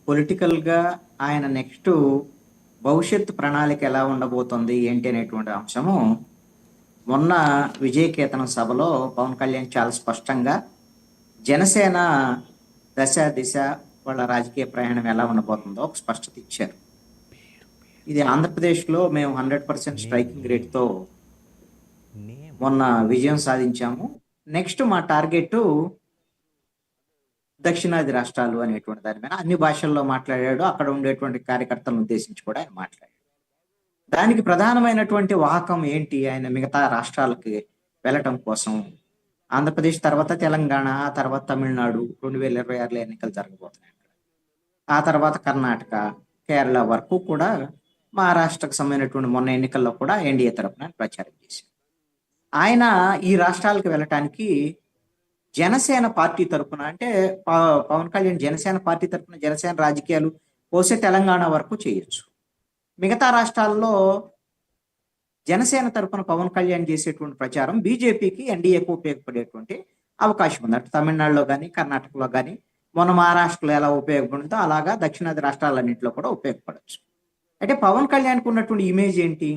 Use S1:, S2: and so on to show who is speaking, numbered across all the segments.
S1: పొలిటికల్‌గా ఆయన నెక్స్టు భవిష్యత్తు ప్రణాళిక ఎలా ఉండబోతుంది ఏంటి అనేటువంటి అంశము మొన్న విజయకేతనం సభలో పవన్ కళ్యాణ్ చాలా స్పష్టంగా జనసేన దశ, దిశ వాళ్ళ రాజకీయ ప్రయాణం ఎలా ఉండబోతుందో ఒక స్పష్టత ఇచ్చారు. ఇది ఆంధ్రప్రదేశ్‌లో మేము 100% స్ట్రైకింగ్ రేట్‌తో మొన్న విజయం సాధించాము. నెక్స్ట్ మా టార్గెటు దక్షిణాది రాష్ట్రాలు అనేటువంటి దాని మీద అన్ని భాషల్లో మాట్లాడాడు. అక్కడ ఉండేటువంటి కార్యకర్తలను ఉద్దేశించి కూడా ఆయన మాట్లాడాడు. దానికి ప్రధానమైనటువంటి వాహకం ఏంటి? ఆయన మిగతా రాష్ట్రాలకి వెళ్ళటం కోసం. ఆంధ్రప్రదేశ్ తర్వాత తెలంగాణ, ఆ తర్వాత తమిళనాడు 2026లో ఎన్నికలు జరగబోతున్నాయి అక్కడ. ఆ తర్వాత కర్ణాటక, కేరళ వరకు కూడా మహారాష్ట్రకు సంబంధించినటువంటి మొన్న ఎన్నికల్లో కూడా ఎన్డీఏ తరపున ప్రచారం చేశారు. ఆయన ఈ రాష్ట్రాలకు వెళ్ళటానికి జనసేన పార్టీ తరపున అంటే పవన్ కళ్యాణ్ జనసేన పార్టీ తరపున జనసేన రాజకీయాలు పోసే తెలంగాణ వరకు చేయొచ్చు. మిగతా రాష్ట్రాల్లో జనసేన తరపున పవన్ కళ్యాణ్ చేసేటువంటి ప్రచారం బీజేపీకి, ఎన్డీఏకు ఉపయోగపడేటువంటి అవకాశం ఉంది. అటు తమిళనాడులో కానీ, కర్ణాటకలో కానీ, మొన్న మహారాష్ట్రలో ఎలా ఉపయోగపడిందో అలాగా దక్షిణాది రాష్ట్రాలన్నింటిలో కూడా ఉపయోగపడవచ్చు. అంటే పవన్ కళ్యాణ్కి ఉన్నటువంటి ఇమేజ్ ఏంటి?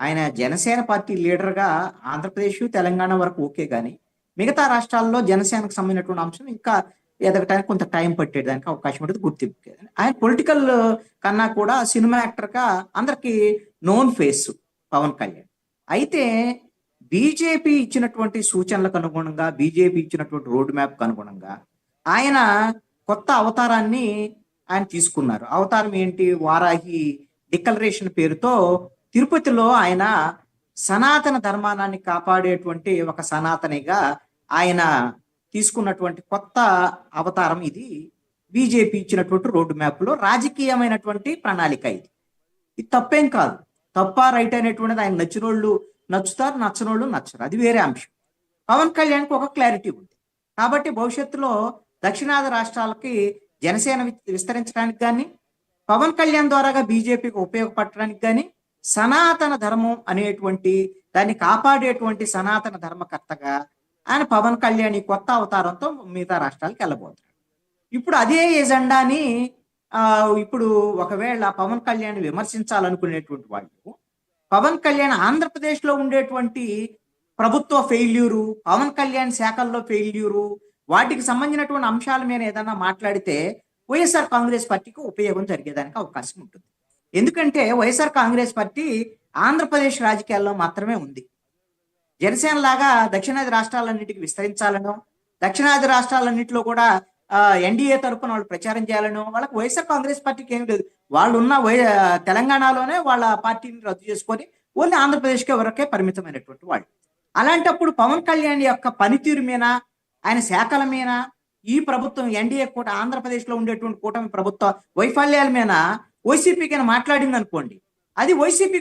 S1: ఆయన జనసేన పార్టీ లీడర్గా ఆంధ్రప్రదేశ్, తెలంగాణ వరకు ఓకే కానీ మిగతా రాష్ట్రాల్లో జనసేనకు సంబంధించినటువంటి అంశం ఇంకా ఎదగటానికి కొంత టైం పట్టేదానికి అవకాశం ఉంటుంది, గుర్తింపు. ఆయన పొలిటికల్ కన్నా కూడా సినిమా యాక్టర్గా అందరికి నోన్ ఫేస్ పవన్ కళ్యాణ్. అయితే బీజేపీ ఇచ్చినటువంటి సూచనలకు అనుగుణంగా, బీజేపీ ఇచ్చినటువంటి రోడ్ మ్యాప్కి అనుగుణంగా ఆయన కొత్త అవతారాన్ని ఆయన తీసుకున్నారు. అవతారం ఏంటి? వారాహి డిక్లరేషన్ పేరుతో తిరుపతిలో ఆయన సనాతన ధర్మాన్ని కాపాడేటువంటి ఒక సనాతనిగా ఆయన తీసుకున్నటువంటి కొత్త అవతారం ఇది. బీజేపీ ఇచ్చినటువంటి రోడ్డు మ్యాప్లో రాజకీయమైనటువంటి ప్రణాళిక ఇది. ఇది తప్పేం కాదు. తప్ప రైట్ అనేటువంటిది ఆయన నచ్చినోళ్ళు నచ్చుతారు, నచ్చనోళ్ళు నచ్చరు, అది వేరే అంశం. పవన్ కళ్యాణ్కి ఒక క్లారిటీ ఉంది. కాబట్టి భవిష్యత్తులో దక్షిణాది రాష్ట్రాలకి జనసేన విస్తరించడానికి కానీ, పవన్ కళ్యాణ్ ద్వారాగా బీజేపీకి ఉపయోగపడటానికి కానీ, సనాతన ధర్మం అనేటువంటి దాన్ని కాపాడేటువంటి సనాతన ధర్మకర్తగా ఆయన పవన్ కళ్యాణ్ ఈ కొత్త అవతారంతో మిగతా రాష్ట్రాలకు వెళ్ళబోతున్నాడు. ఇప్పుడు అదే ఎజెండాని ఇప్పుడు ఒకవేళ పవన్ కళ్యాణ్ విమర్శించాలనుకునేటువంటి వాళ్ళు, పవన్ కళ్యాణ్ ఆంధ్రప్రదేశ్లో ఉండేటువంటి ప్రభుత్వ ఫెయిల్యూరు, పవన్ కళ్యాణ్ శాఖల్లో ఫెయిల్యూరు, వాటికి సంబంధించినటువంటి అంశాల మీద ఏదైనా మాట్లాడితే వైఎస్ఆర్ కాంగ్రెస్ పార్టీకి ఉపయోగం జరిగేదానికి అవకాశం ఉంటుంది. ఎందుకంటే వైఎస్ఆర్ కాంగ్రెస్ పార్టీ ఆంధ్రప్రదేశ్ రాజకీయాల్లో మాత్రమే ఉంది. జనసేన లాగా దక్షిణాది రాష్ట్రాలన్నింటికి విస్తరించాలనో, దక్షిణాది రాష్ట్రాలన్నింటిలో కూడా ఎన్డీఏ తరపున వాళ్ళు ప్రచారం చేయాలనో వాళ్ళకి వైఎస్ఆర్ కాంగ్రెస్ పార్టీకి ఏమి లేదు. వాళ్ళు ఉన్న తెలంగాణలోనే వాళ్ళ పార్టీని రద్దు చేసుకొని ఓన్లీ ఆంధ్రప్రదేశ్కే వరకే పరిమితమైనటువంటి వాళ్ళు. అలాంటప్పుడు పవన్ కళ్యాణ్ యొక్క పనితీరు మీద, ఆయన శాఖల మీద, ఈ ప్రభుత్వం ఎన్డీఏ కూడా ఆంధ్రప్రదేశ్లో ఉండేటువంటి కూటమి ప్రభుత్వ వైఫల్యాల మీద వైసీపీకి మాట్లాడింది అనుకోండి, అది వైసీపీకి